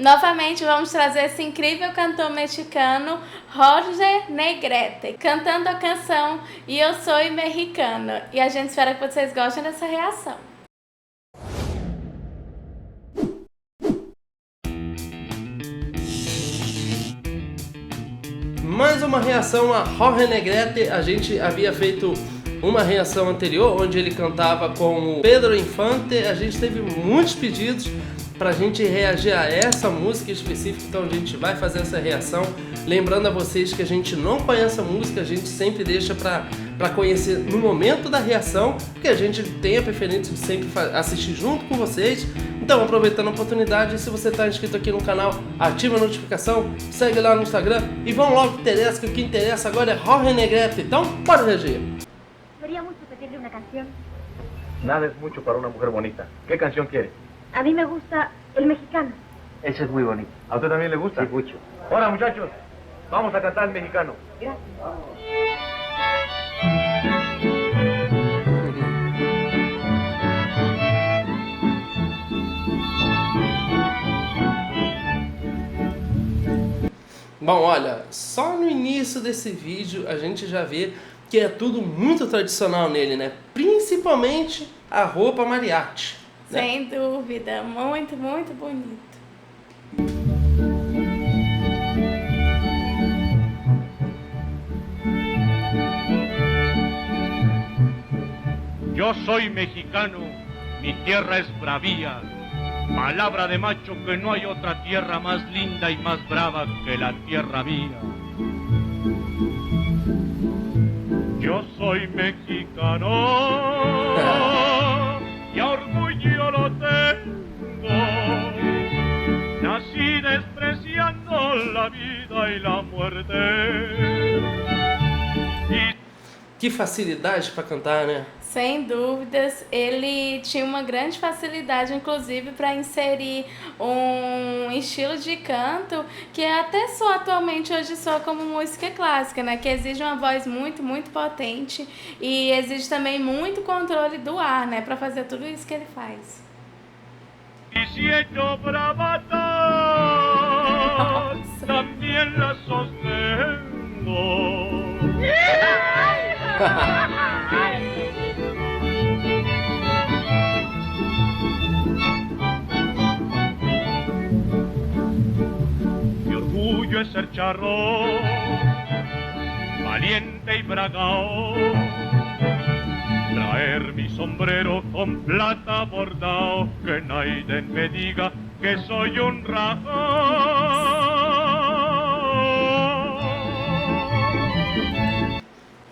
Novamente vamos trazer esse incrível cantor mexicano, Jorge Negrete, cantando a canção Eu Soy Mexicano. E a gente espera que vocês gostem dessa reação. Mais uma reação a Jorge Negrete. A gente havia feito uma reação anterior, onde ele cantava com o Pedro Infante. A gente teve muitos pedidos pra gente reagir a essa música específica, então a gente vai fazer essa reação. Lembrando a vocês que a gente não conhece a música, a gente sempre deixa pra conhecer no momento da reação, porque a gente tem a preferência de sempre assistir junto com vocês. Então, aproveitando a oportunidade, se você está inscrito aqui no canal, ativa a notificação, segue lá no Instagram e vamos logo que interessa, que o que interessa agora é Jorge Negrete. Então, bora reagir. Quería mucho pedirle una canción. Nada es mucho para una mujer bonita. ¿Qué canción quiere? A mí me gusta El Mexicano. Ese es muy bonito. ¿A usted también le gusta? Sí, mucho. Ahora, muchachos, vamos a cantar El Mexicano. Gracias. Bom, olha, só no início desse vídeo a gente já vê que é tudo muito tradicional nele, né? Principalmente a roupa mariachi. Né? Sem dúvida, muito, muito bonito. Yo soy mexicano, mi tierra es bravía, palabra de macho que no hay otra tierra más linda y más brava que la tierra mía. Yo soy mexicano y a orgullo lo tengo, nací despreciando la vida y la muerte. Que facilidade para cantar, né? Sem dúvidas, ele tinha uma grande facilidade, inclusive, para inserir um estilo de canto que até só atualmente hoje soa como música clássica, né? Que exige uma voz muito, muito potente e exige também muito controle do ar, né? Para fazer tudo isso que ele faz. Y si hecho bravata, también la sostengo. Mi orgullo es ser charro, valiente y bragao, traer mi sombrero con plata bordao, que nadie me diga que soy un rajao.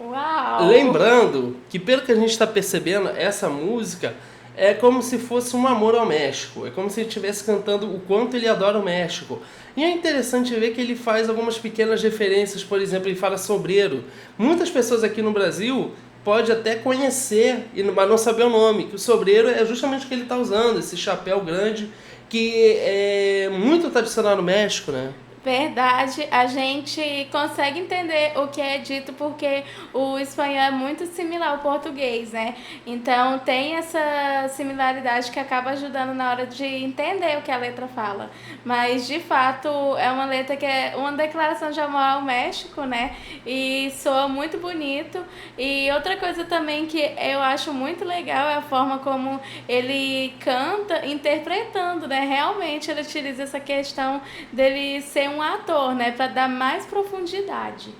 Uau! Lembrando que, pelo que a gente está percebendo, essa música é como se fosse um amor ao México. É como se ele estivesse cantando o quanto ele adora o México. E é interessante ver que ele faz algumas pequenas referências. Por exemplo, ele fala sombreiro. Muitas pessoas aqui no Brasil podem até conhecer, mas não saber o nome. Que o sombreiro é justamente o que ele está usando, esse chapéu grande, que é muito tradicional no México, né? Verdade, a gente consegue entender o que é dito porque o espanhol é muito similar ao português, né? Então tem essa similaridade que acaba ajudando na hora de entender o que a letra fala. Mas de fato é uma letra que é uma declaração de amor ao México, né? E soa muito bonito. E outra coisa também que eu acho muito legal é a forma como ele canta interpretando, né? Realmente ele utiliza essa questão dele ser um ator, né, para dar mais profundidade.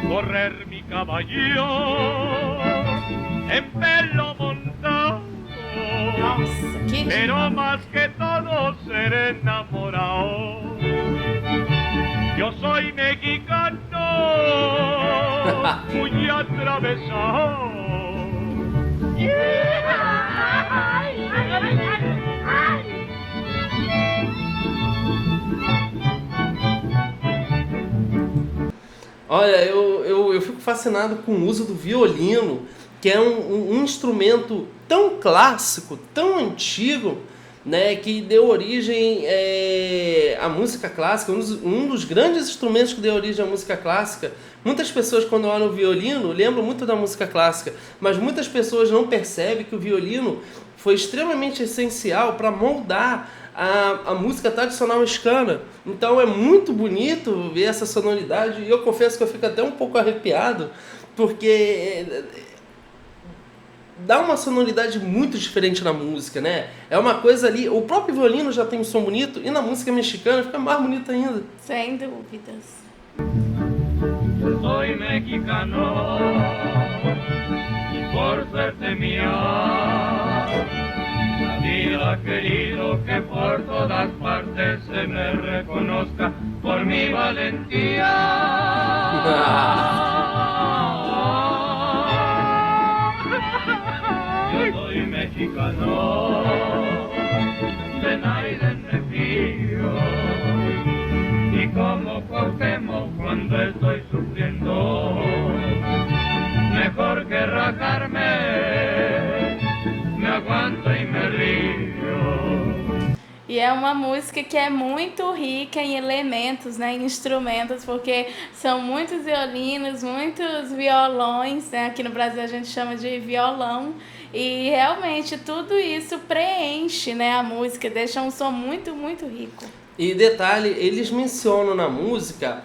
Correr mi caballo en pelo montado. Nossa, que Pero demais. más que todo ser enamorado. Yo soy mexicano, muy atravesado. Olha, eu fico fascinado com o uso do violino, que é um instrumento tão clássico, tão antigo, né, que deu origem à música clássica, um dos grandes instrumentos que deu origem à música clássica. Muitas pessoas, quando olham o violino, lembram muito da música clássica, mas muitas pessoas não percebem que o violino foi extremamente essencial para moldar a música tradicional mexicana. Então é muito bonito ver essa sonoridade, e eu confesso que eu fico até um pouco arrepiado, porque dá uma sonoridade muito diferente na música, né? É uma coisa ali, o próprio violino já tem um som bonito, e na música mexicana fica mais bonito ainda. Sem dúvidas. Soy mexicano y por serte mía, la vida querido que por todas partes se me reconozca por mi valentía. Yo soy mexicano, de nadie me fío, y como Cuauhtémoc cuando estoy sufriendo, mejor que rajarme, me aguanto y me río. E é uma música que é muito rica em elementos, né, em instrumentos, porque são muitos violinos, muitos violões, né, aqui no Brasil a gente chama de violão, e realmente tudo isso preenche, né, a música, deixa um som muito, muito rico. E detalhe, eles mencionam na música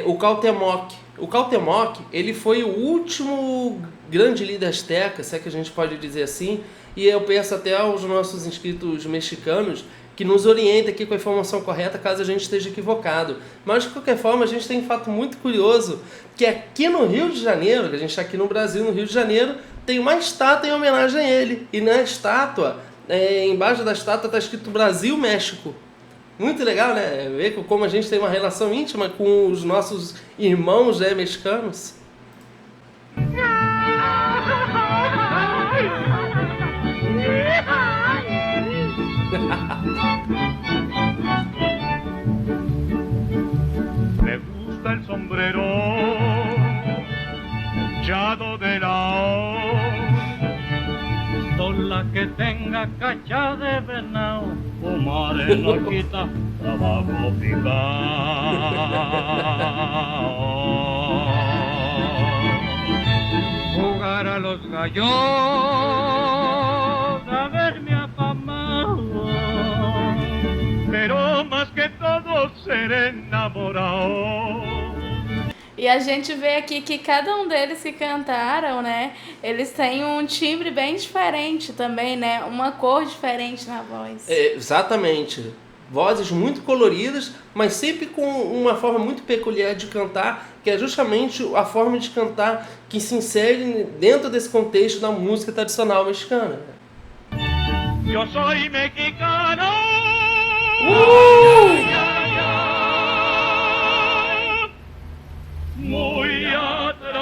o Cuauhtémoc. O Cuauhtémoc, ele foi o último grande líder azteca, se é que a gente pode dizer assim, e eu peço até aos nossos inscritos mexicanos que nos orientem aqui com a informação correta caso a gente esteja equivocado. Mas de qualquer forma, a gente tem um fato muito curioso, que aqui no Rio de Janeiro, que a gente está aqui no Brasil, no Rio de Janeiro, tem uma estátua em homenagem a ele. E na estátua, embaixo da estátua está escrito Brasil, México. Muito legal, né? Ver como a gente tem uma relação íntima com os nossos irmãos mexicanos. Me gusta el sombrero hinchado de lao, la que tenga cacha de venao, fumar en la quita, trabajo picao. Jugar a los gallos, a verme afamado, pero más que todo ser enamorado. E a gente vê aqui que cada um deles que cantaram, né, eles têm um timbre bem diferente também, né, uma cor diferente na voz. Exatamente. Vozes muito coloridas, mas sempre com uma forma muito peculiar de cantar, que é justamente a forma de cantar que se insere dentro desse contexto da música tradicional mexicana. Eu sou mexicano! Muy atravesado.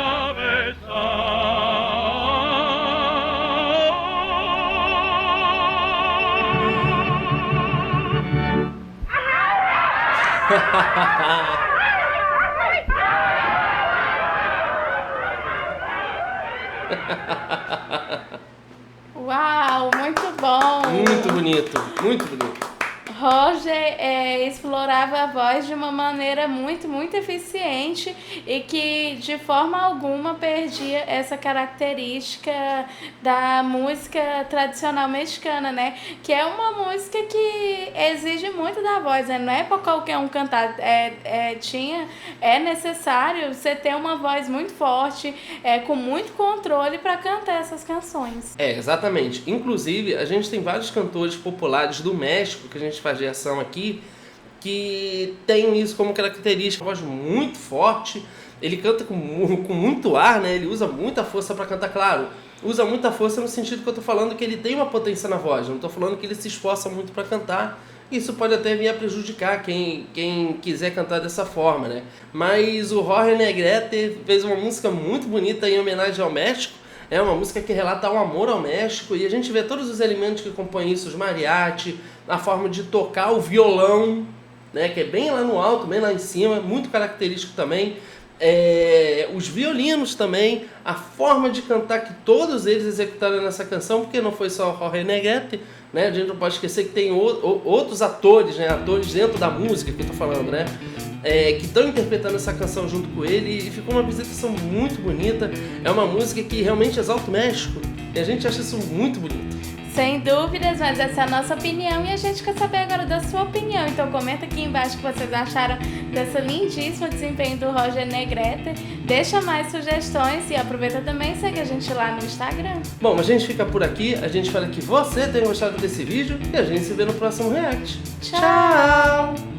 Uau, muito bom! Muito bonito, muito bonito. Roger explorava a voz de uma maneira muito, muito eficiente e que de forma alguma perdia essa característica da música tradicional mexicana, né? Que é uma música que exige muito da voz, né? Não é para qualquer um cantar, é necessário você ter uma voz muito forte, com muito controle para cantar essas canções. Exatamente. Inclusive, a gente tem vários cantores populares do México, que a gente faz reação aqui, que tem isso como característica, uma voz muito forte, ele canta com muito ar, né? Ele usa muita força para cantar, claro, usa muita força no sentido que eu tô falando que ele tem uma potência na voz, não tô falando que ele se esforça muito para cantar, isso pode até vir a prejudicar quem quiser cantar dessa forma, né? Mas o Jorge Negrete fez uma música muito bonita em homenagem ao México. É uma música que relata o amor ao México e a gente vê todos os elementos que compõem isso, os mariachi, a forma de tocar o violão, né, que é bem lá no alto, bem lá em cima, muito característico também. Os violinos também, a forma de cantar que todos eles executaram nessa canção, porque não foi só o Jorge Negrete, né? A gente não pode esquecer que tem outros atores, né? Atores dentro da música que eu tô falando, né? Que estão interpretando essa canção junto com ele, e ficou uma apresentação muito bonita. É uma música que realmente exalta o México e a gente acha isso muito bonito. Sem dúvidas, mas essa é a nossa opinião e a gente quer saber agora da sua opinião. Então comenta aqui embaixo o que vocês acharam dessa lindíssima desempenho do Roger Negrete. Deixa mais sugestões e aproveita também e segue a gente lá no Instagram. Bom, a gente fica por aqui, a gente espera que você tenha gostado desse vídeo e a gente se vê no próximo react. Tchau!